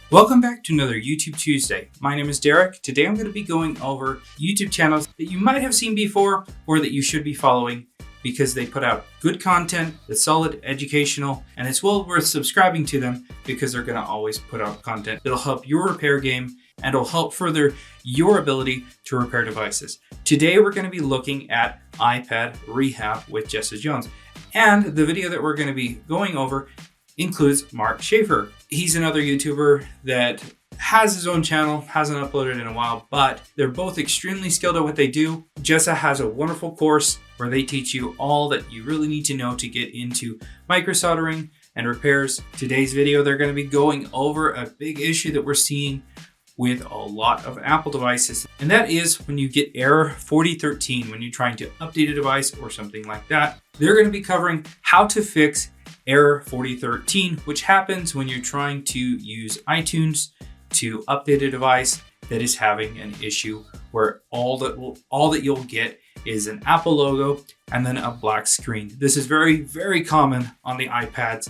Welcome back to another YouTube Tuesday. My name is Derek. Today I'm going to be going over YouTube channels that you might have seen before or that you should be following because they put out good content that's solid, educational, and it's well worth subscribing to them because they're going to always put out content that'll help your repair game and will help further your ability to repair devices. Today we're going to be looking at iPad Rehab with Jessa Jones. And the video that we're going to be going over includes Mark Schaefer. He's another YouTuber that has his own channel, hasn't uploaded in a while, but they're both extremely skilled at what they do. Jessa has a wonderful course where they teach you all that you really need to know to get into micro soldering and repairs. Today's video, they're going to be going over a big issue that we're seeing with a lot of Apple devices, and that is when you get error 4013 when you're trying to update a device or something like that. They're going to be covering how to fix error 4013, which happens when you're trying to use iTunes to update a device that is having an issue where all that you'll get is an Apple logo and then a black screen. This is very, very common on the iPads,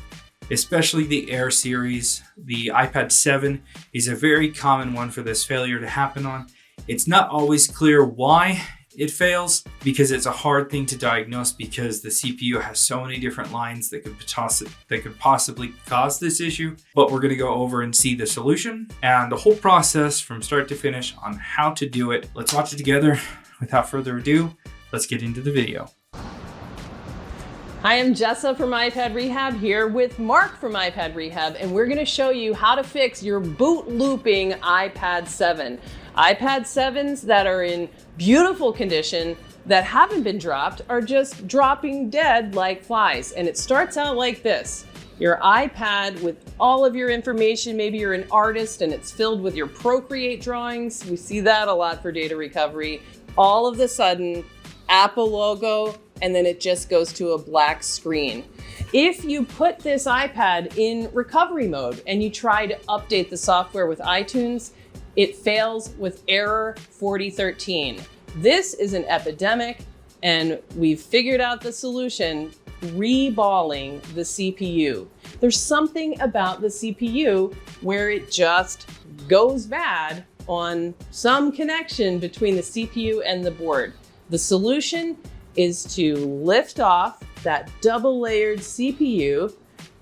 especially the Air series. The iPad 7 is a very common one for this failure to happen on. It's not always clear why it fails because it's a hard thing to diagnose because the CPU has so many different lines that could possibly cause this issue. But we're going to go over and see the solution and the whole process from start to finish on how to do it. Let's watch it together. Without further ado, let's get into the video. Hi, I'm Jessa from iPad Rehab here with Mark from iPad Rehab, and we're going to show you how to fix your boot looping iPad 7. iPad 7s that are in beautiful condition that haven't been dropped are just dropping dead like flies. And it starts out like this. Your iPad with all of your information, maybe you're an artist and it's filled with your Procreate drawings. We see that a lot for data recovery. All of a sudden, Apple logo, and then it just goes to a black screen. If you put this iPad in recovery mode and you try to update the software with iTunes, it fails with error 4013. This is an epidemic, and we've figured out the solution: reballing the CPU. There's something about the CPU where it just goes bad on some connection between the CPU and the board. The solution is to lift off that double layered CPU,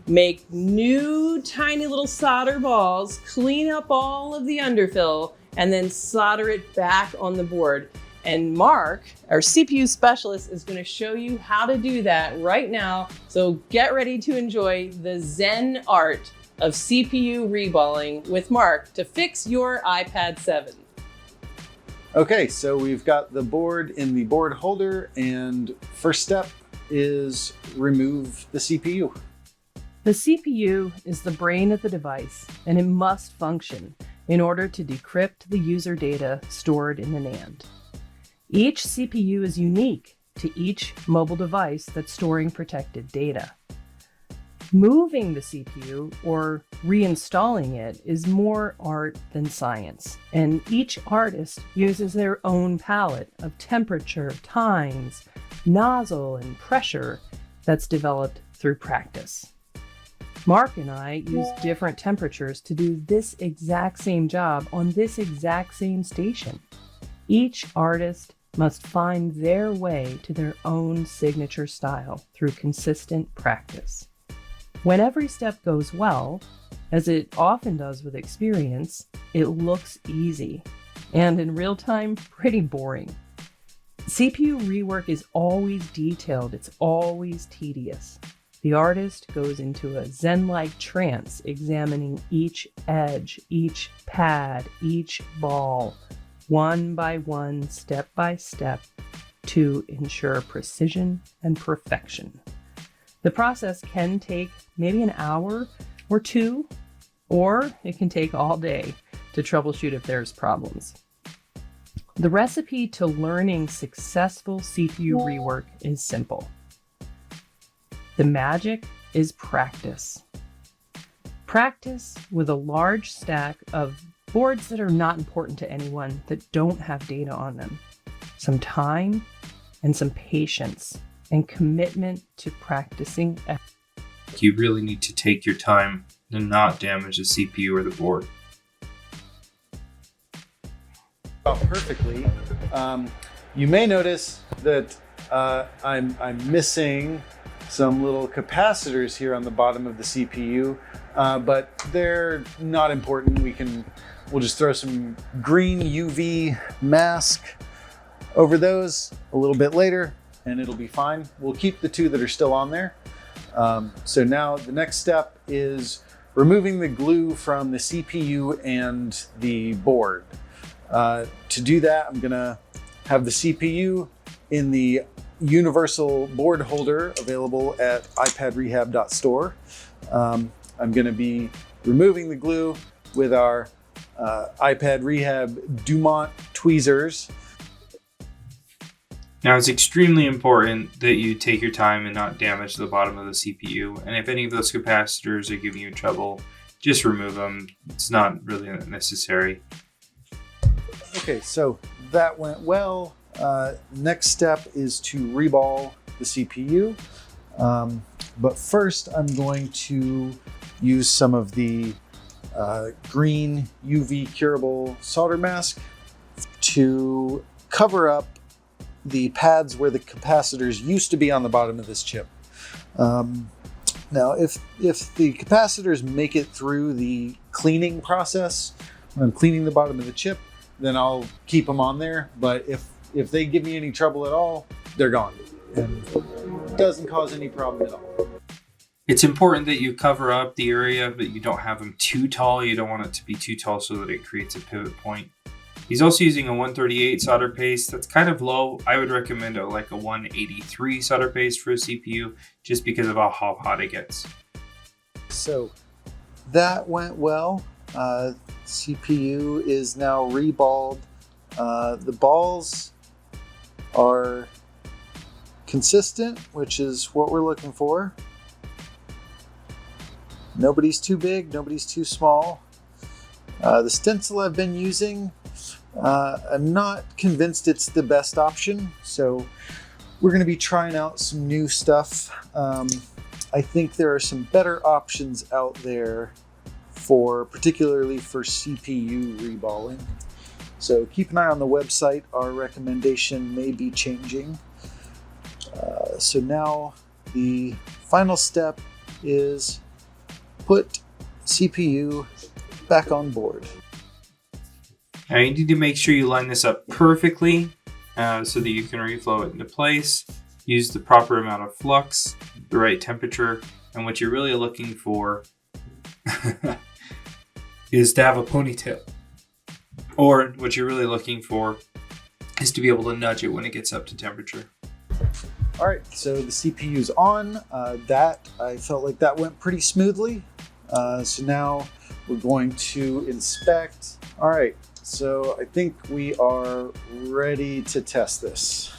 make new tiny little solder balls, clean up all of the underfill, and then solder it back on the board. And Mark, our CPU specialist, is going to show you how to do that right now. So get ready to enjoy the Zen art of CPU reballing with Mark to fix your iPad 7. Okay, so we've got the board in the board holder, and first step is remove the CPU. The CPU is the brain of the device, and it must function in order to decrypt the user data stored in the NAND. Each CPU is unique to each mobile device that's storing protected data. Moving the CPU or reinstalling it is more art than science, and each artist uses their own palette of temperature, times, nozzle, and pressure that's developed through practice. Mark and I use different temperatures to do this exact same job on this exact same station. Each artist must find their way to their own signature style through consistent practice. When every step goes well, as it often does with experience, it looks easy, and in real time, pretty boring. CPU rework is always detailed, it's always tedious. The artist goes into a Zen-like trance, examining each edge, each pad, each ball, one by one, step by step, to ensure precision and perfection. The process can take maybe an hour or two, or it can take all day to troubleshoot if there's problems. The recipe to learning successful CPU rework is simple. The magic is practice. Practice with a large stack of Boards that are not important to anyone, that don't have data on them. Some time and some patience and commitment to practicing. You really need to take your time and not damage the CPU or the board. Perfectly. You may notice that I'm missing some little capacitors here on the bottom of the CPU, but they're not important. We'll just throw some green UV mask over those a little bit later, and it'll be fine. We'll keep the two that are still on there. So now the next step is removing the glue from the CPU and the board. To do that, I'm gonna have the CPU in the universal board holder available at iPadRehab.store. I'm gonna be removing the glue with our iPad Rehab Dumont tweezers. Now, it's extremely important that you take your time and not damage the bottom of the CPU. And if any of those capacitors are giving you trouble, just remove them. It's not really necessary. Okay, so that went well. Next step is to reball the CPU. But first, I'm going to use some of the green UV curable solder mask to cover up the pads where the capacitors used to be on the bottom of this chip. Now, if the capacitors make it through the cleaning process, when I'm cleaning the bottom of the chip, then I'll keep them on there. But if they give me any trouble at all, they're gone. And it doesn't cause any problem at all. It's important that you cover up the area, but you don't have them too tall. You don't want it to be too tall so that it creates a pivot point. He's also using a 138 solder paste. That's kind of low. I would recommend like a 183 solder paste for a CPU, just because of how hot it gets. So that went well. CPU is now reballed. The balls are consistent, which is what we're looking for. Nobody's too big, nobody's too small. The stencil I've been using, I'm not convinced it's the best option, so we're going to be trying out some new stuff. I think there are some better options out there particularly for CPU reballing. So keep an eye on the website. Our recommendation may be changing. So now the final step is put CPU back on board. Now you need to make sure you line this up perfectly so that you can reflow it into place. Use the proper amount of flux, the right temperature, and what you're really looking for is to have a ponytail. Or what you're really looking for is to be able to nudge it when it gets up to temperature. All right, so the CPU's on. I felt like that went pretty smoothly. So now we're going to inspect. All right, so I think we are ready to test this.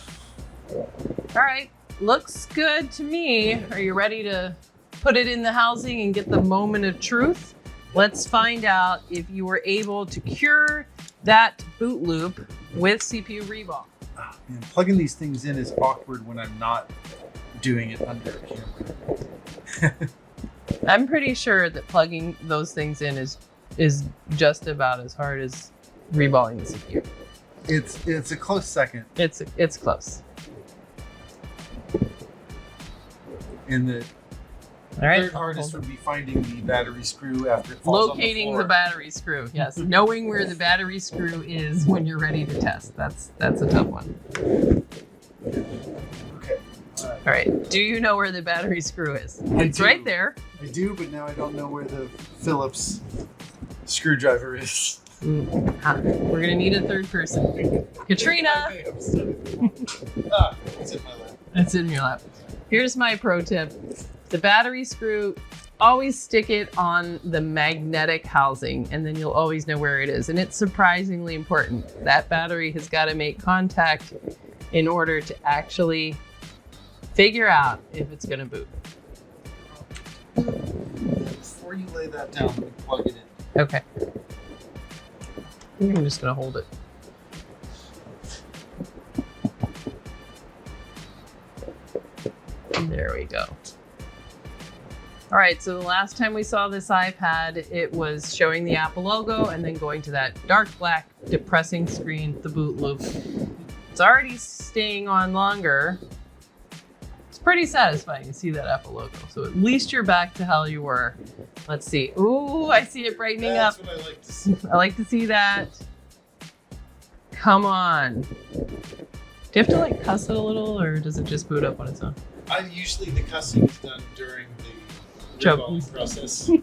All right, looks good to me. Are you ready to put it in the housing and get the moment of truth? Let's find out if you were able to cure that boot loop with CPU reball. Oh, man, plugging these things in is awkward when I'm not doing it under a camera. I'm pretty sure that plugging those things in is just about as hard as reballing the CPU. It's a close second. It's close. And the All right. third hardest would be finding the battery screw after it falls Locating on the the floor. battery screw. Yes, knowing where the battery screw is when you're ready to test. That's a tough one. Okay. All right. Do you know where the battery screw is? I It's do. right there. I do, but now I don't know where the Phillips screwdriver is. We're gonna need a third person. Katrina. It's in my lap. It's in your lap. Here's my pro tip. The battery screw, always stick it on the magnetic housing, and then you'll always know where it is. And it's surprisingly important. That battery has got to make contact in order to actually figure out if it's going to boot. Before you lay that down, let me plug it in. Okay. I think I'm just gonna hold it. There we go. All right, so the last time we saw this iPad, it was showing the Apple logo and then going to that dark black depressing screen, the boot loop. It's already staying on longer. It's pretty satisfying to see that Apple logo. So at least you're back to how you were. Let's see. Ooh, I see it brightening up. That's what I like to see. I like to see that. Come on. Do you have to like cuss it a little, or does it just boot up on its own? Usually the cussing is done during the Joke. revolving process. There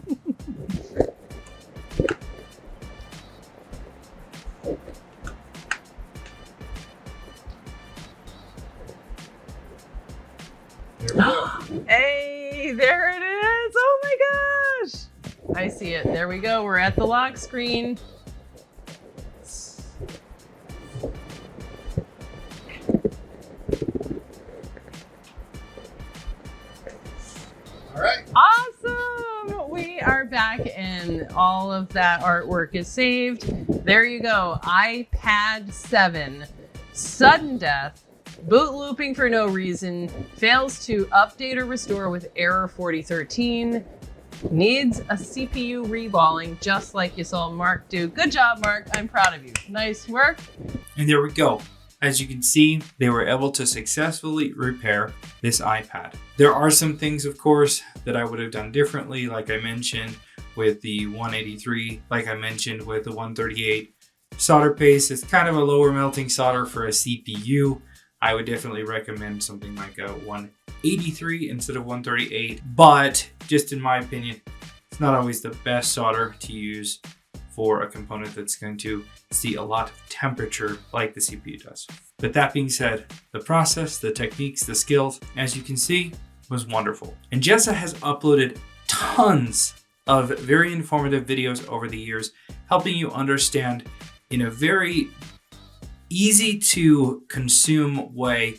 we go. Hey, there it is. Oh my gosh. I see it. There we go. We're at the lock screen. All right. Awesome! We are back and all of that artwork is saved. There you go. iPad 7. Sudden death. Boot looping for no reason. Fails to update or restore with error 4013. Needs a CPU reballing just like you saw Mark do. Good job, Mark. I'm proud of you. Nice work. And there we go. As you can see, they were able to successfully repair this iPad. There are some things, of course, that I would have done differently, like I mentioned with the 183, like I mentioned with the 138. Solder paste is kind of a lower melting solder for a CPU. I would definitely recommend something like a 183 instead of 138, but just in my opinion, it's not always the best solder to use for a component that's going to see a lot of temperature like the CPU does. But that being said, the process, the techniques, the skills, as you can see, was wonderful. And Jessa has uploaded tons of very informative videos over the years, helping you understand in a very easy to consume way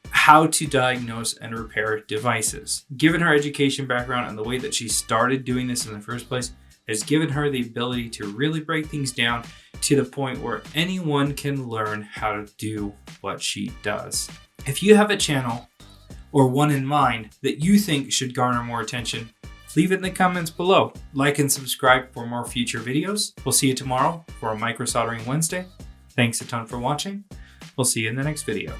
how to diagnose and repair devices. Given her education background and the way that she started doing this in the first place, has given her the ability to really break things down to the point where anyone can learn how to do what she does. If you have a channel or one in mind that you think should garner more attention, leave it in the comments below. Like and subscribe for more future videos. We'll see you tomorrow for a Micro Soldering Wednesday. Thanks a ton for watching. We'll see you in the next video.